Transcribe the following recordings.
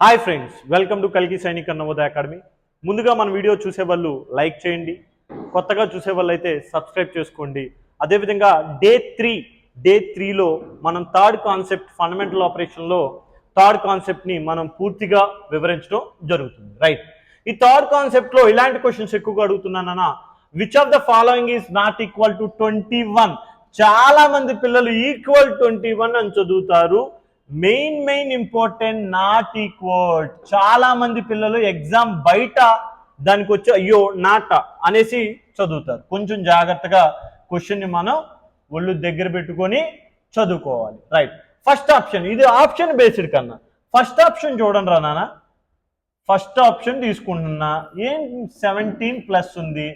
Hi friends, welcome to కల్కి Sainik Navodaya academy. ముందుగా మన వీడియో చూసే వాళ్ళు లైక్ చేయండి, కొత్తగా చూసే వాళ్ళు అయితే సబ్స్క్రైబ్ చేసుకోండి. అదేవిధంగా డే త్రీలో మనం థర్డ్ కాన్సెప్ట్ ఫండమెంటల్ ఆపరేషన్లో థర్డ్ కాన్సెప్ట్ని మనం పూర్తిగా వివరించడం జరుగుతుంది. రైట్, ఈ థర్డ్ కాన్సెప్ట్లో ఇలాంటి క్వశ్చన్స్ ఎక్కువగా అడుగుతున్నానన్నా, which of the following is not equal to 21. చాలా మంది పిల్లలు ఈక్వల్ 21 అని చదువుతారు. Main important not equal. చాలా మంది పిల్లలు ఎగ్జామ్ బయట దానికి వచ్చి అయ్యో నాట అనేసి చదువుతారు. కొంచెం జాగ్రత్తగా క్వశ్చన్ని మనం ఒళ్ళు దగ్గర పెట్టుకొని చదువుకోవాలి. రైట్, ఫస్ట్ ఆప్షన్, ఇది ఆప్షన్ బేస్డ్ కన్నా ఫస్ట్ ఆప్షన్ చూడండి రా నాన్న. ఫస్ట్ ఆప్షన్ తీసుకుంటున్నా, ఏం 17 ప్లస్ ఉంది.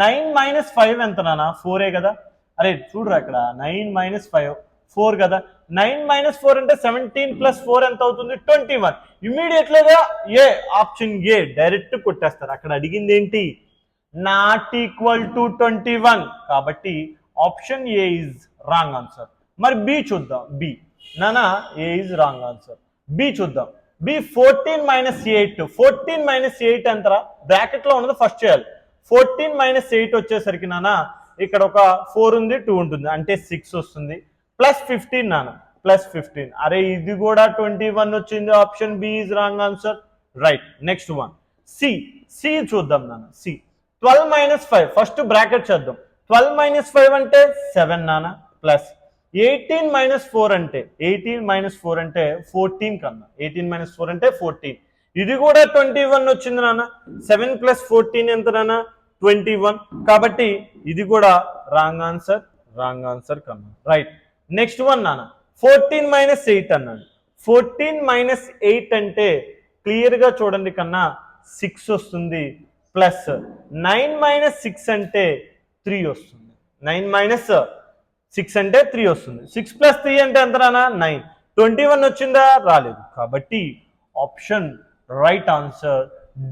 9 - 5 ఎంత నాన్న? 4 కదా. అరే చూడరా, అక్కడ 9 - 5 4 కదా. 9 - 4 అంటే 17 + 4 ఎంత అవుతుంది? 21. ఇమీడియట్లీగా ఏ ఆప్షన్ ఏ డైరెక్ట్ కొట్టేస్తారు. అక్కడ అడిగింది ఏంటి? Not equal to 21. కాబట్టి option A is wrong answer. మరి బి చూద్దాం. బి నానా, ఏ ఈజ్ రాంగ్ ఆన్సర్. బి చూద్దాం. బి 14 - 8. 14 - 8 ఎంతరా? బ్రాకెట్ లో ఉన్నది ఫస్ట్ చేయాలి. 14 - 8 వచ్చేసరికి నానా ఇక్కడ ఒక 4 ఉంది, 2 ఉంటుంది, అంటే 6 వస్తుంది. +15 నాన్న, +15. అరే ఇది కూడా 21 వచ్చింది. Option B is wrong answer. Right, next one C చూద్దాం నాన్న. సి 12 - 5 ఫస్ట్ బ్రాకెట్ చేద్దాం. 12 - 5 అంటే 7 నాన్న, ప్లస్ 18 - 4 అంటే 14 కన్నా. 18 - 4 అంటే 14. ఇది కూడా 21 వచ్చింది నాన్న. 7 + 14 ఎంత నాన్న? 21. కాబట్టి ఇది కూడా రాంగ్ ఆన్సర్ కన్నా. రైట్, నెక్స్ట్ వన్ నాన్న. 14 - 8 అన్నాడు. 14 - 8 అంటే క్లియర్గా చూడండి కన్నా 6 వస్తుంది. ప్లస్ 9 - 6 అంటే 3 వస్తుంది. 9 - 6 అంటే 3 వస్తుంది. 6 + 3 అంటే ఎంత నాన్న? 9. 21 వచ్చిందా? రాలేదు. కాబట్టి option right answer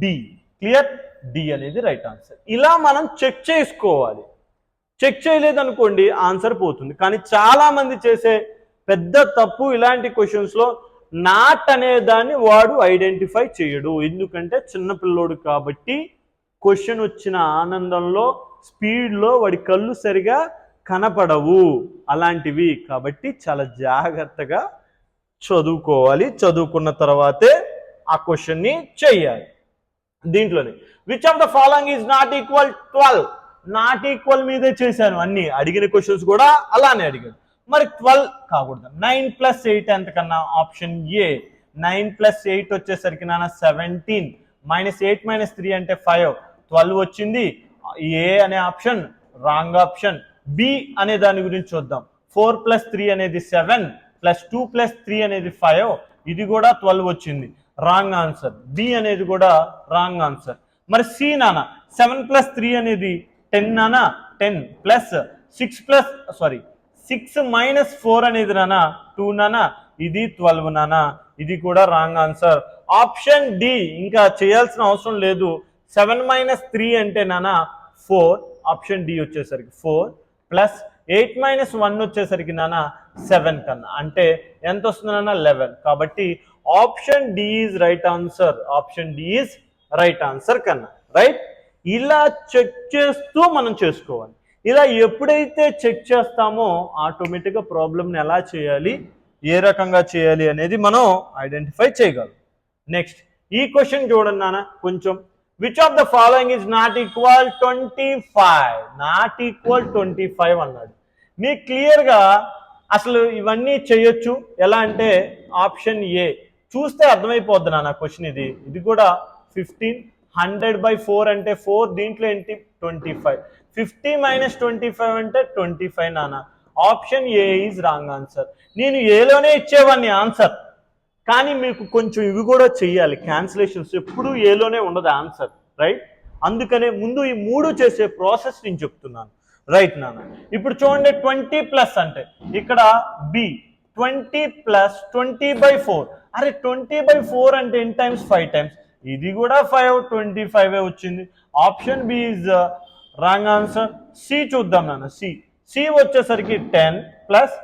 D. Clear? D అనేది రైట్ ఆన్సర్. ఇలా మనం చెక్ చేసుకోవాలి. చెక్ చేయలేదనుకోండి ఆన్సర్ పోతుంది. కానీ చాలా మంది చేసే పెద్ద తప్పు ఇలాంటి క్వశ్చన్స్లో నాట్ అనే దాన్ని వాడు ఐడెంటిఫై చేయడు. ఎందుకంటే చిన్నపిల్లోడు కాబట్టి క్వశ్చన్ వచ్చిన ఆనందంలో స్పీడ్లో వాడి కళ్ళు సరిగా కనపడవు అలాంటివి. కాబట్టి చాలా జాగ్రత్తగా చదువుకోవాలి. చదువుకున్న తర్వాతే ఆ క్వశ్చన్ని చెయ్యాలి. దీంట్లోనే which of the following is not equal 12. Not equal మీదే చేశాను అన్ని. అడిగిన క్వశ్చన్స్ కూడా అలానే అడిగాడు. మరి 12 కాకూడదు. 9 + 8 ఎంతకన్నా? ఆప్షన్ ఏ 9 + 8 వచ్చేసరికి నాన్న 17. -8 - 3 అంటే 5. 12 వచ్చింది. ఏ అనే ఆప్షన్ రాంగ్ ఆప్షన్. బి అనే దాని గురించి చూద్దాం. 4 + 3 అనేది 7, +2 + 3 అనేది 5. ఇది కూడా 12 వచ్చింది. Wrong answer. బి అనేది కూడా రాంగ్ ఆన్సర్. మరి సి నాన్న, 7 + 3 అనేది 10 నాన్న. 10 ప్లస్ 6 - 4 అనేది నాన్న 2 నాన్న. ఇది 12 నాన్న. ఇది కూడా రాంగ్ ఆన్సర్. ఆప్షన్ డి ఇంకా చేయాల్సిన అవసరం లేదు. 7 - 3 అంటే నాన్న 4. ఆప్షన్ డి వచ్చేసరికి 4 ప్లస్ 8 - 1 వచ్చేసరికి నాన్న 7 కన్నా. అంటే ఎంత వస్తుంది నాన్న? 11. కాబట్టి option D is right answer. Option D is right answer కన్నా. రైట్, ఇలా చెక్ చేస్తూ మనం చేసుకోవాలి. ఇలా ఎప్పుడైతే చెక్ చేస్తామో ఆటోమేటిక్గా ప్రాబ్లమ్ని ఎలా చేయాలి, ఏ రకంగా చేయాలి అనేది మనం ఐడెంటిఫై చేయగలం. నెక్స్ట్ ఈ క్వశ్చన్ చూడండి నాన్న కొంచెం. Which of the following is not equal 25. Not equal 25 అన్నాడు. మీకు క్లియర్గా అసలు ఇవన్నీ చేయొచ్చు. ఎలా అంటే ఆప్షన్ ఏ చూస్తే అర్థమైపోద్ది నాన్న క్వశ్చన్. ఇది కూడా 15. 100/4 అంటే 4. దీంట్లో ఏంటి? 25. 50 - 25 అంటే 25 నాన్న. Option A is wrong answer. నేను ఏలోనే ఇచ్చేవాడిని ఆన్సర్, కానీ మీకు కొంచెం ఇవి కూడా చెయ్యాలి. క్యాన్సిలేషన్స్ ఎప్పుడు ఏలోనే ఉండదు ఆన్సర్. రైట్, అందుకనే ముందు ఈ 3 చేసే ప్రాసెస్ నేను చెప్తున్నాను. రైట్ నాన్న. ఇప్పుడు చూడండి 20+ అంటే ఇక్కడ బి 20 + 20/4. అరే 20/4 అంటే ఎన్ని టైమ్స్? 5 టైమ్స్. ఇది కూడా 5, 25 వచ్చింది. Option B is wrong answer. C చూద్దాం నాన్న. సి వచ్చేసరికి 10 +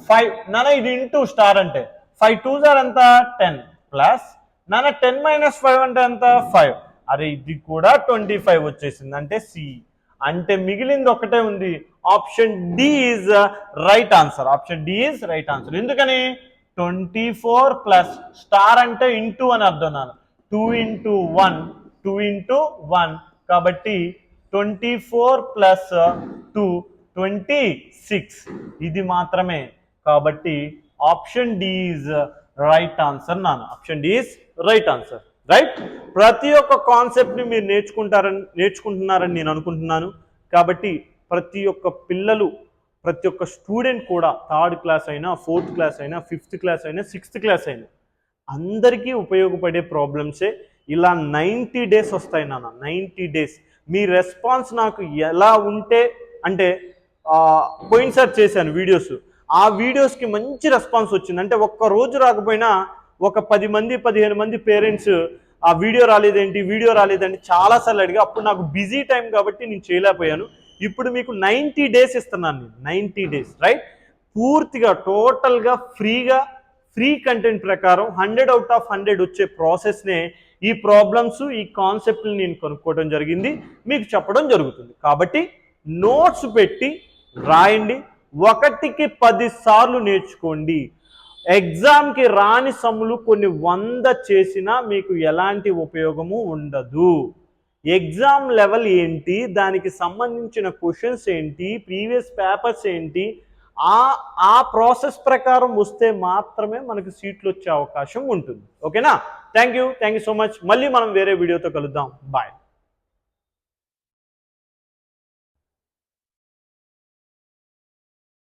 5 నాన్న. ఇది ఇంటూ స్టార్ అంటే 5 2s ఎంత? 10 ప్లస్ నాన్న 10 - 5 అంటే ఎంత 5. అరే ఇది కూడా 25 వచ్చేసింది అంటే సి. అంటే మిగిలింది ఒకటే ఉంది, option D is right answer. Option D is right answer. ఎందుకని 24 ప్లస్ స్టార్ అంటే ఇంటూ అని అర్థం నాన్న. 2 × 1 2 × 1 కాబట్టి 24 ప్లస్ 2 26 ఇది మాత్రమే. కాబట్టి option D is right answer నాన్న. Option D is right answer. Right. ప్రతి ఒక్క కాన్సెప్ట్ని మీరు నేర్చుకుంటున్నారని నేను అనుకుంటున్నాను. కాబట్టి ప్రతి ఒక్క పిల్లలు, ప్రతి ఒక్క స్టూడెంట్ కూడా 3rd క్లాస్ అయినా, 4th క్లాస్ అయినా, 5th క్లాస్ అయినా, 6th క్లాస్ అయినా అందరికీ ఉపయోగపడే ప్రాబ్లమ్సే. ఇలా 90 డేస్ వస్తాయి నాన్న. 90 డేస్ మీ రెస్పాన్స్ నాకు ఎలా ఉంటే, అంటే పోయినసారి చేశాను వీడియోస్, ఆ వీడియోస్కి మంచి రెస్పాన్స్ వచ్చింది. అంటే ఒక్క రోజు రాకపోయినా ఒక 10 మంది 15 మంది పేరెంట్స్ ఆ వీడియో రాలేదండి చాలాసార్లు అడిగా. అప్పుడు నాకు బిజీ టైం కాబట్టి నేను చేయలేకపోయాను. ఇప్పుడు మీకు 90 డేస్ ఇస్తున్నాను నేను. 90 డేస్ రైట్. పూర్తిగా టోటల్గా ఫ్రీ కంటెంట్ ప్రకారం 100/100 వచ్చే ప్రాసెస్నే ఈ ప్రాబ్లమ్స్, ఈ కాన్సెప్ట్ని నేను కనుక్కోవడం జరిగింది, మీకు చెప్పడం జరుగుతుంది. కాబట్టి నోట్స్ పెట్టి రాయండి, 1కి 10 సార్లు నేర్చుకోండి. ఎగ్జామ్కి రాని సమ్ములు కొన్ని 100 చేసినా మీకు ఎలాంటి ఉపయోగము ఉండదు. ఎగ్జామ్ లెవెల్ ఏంటి, దానికి సంబంధించిన క్వశ్చన్స్ ఏంటి, ప్రీవియస్ పేపర్స్ ఏంటి, ఆ ప్రాసెస్ ప్రకారం వస్తే మాత్రమే మనకు సీట్లు వచ్చే అవకాశం ఉంటుంది. ఓకేనా? Thank you so much. మళ్ళీ మనం వేరే వీడియోతో కలుద్దాం. బాయ్.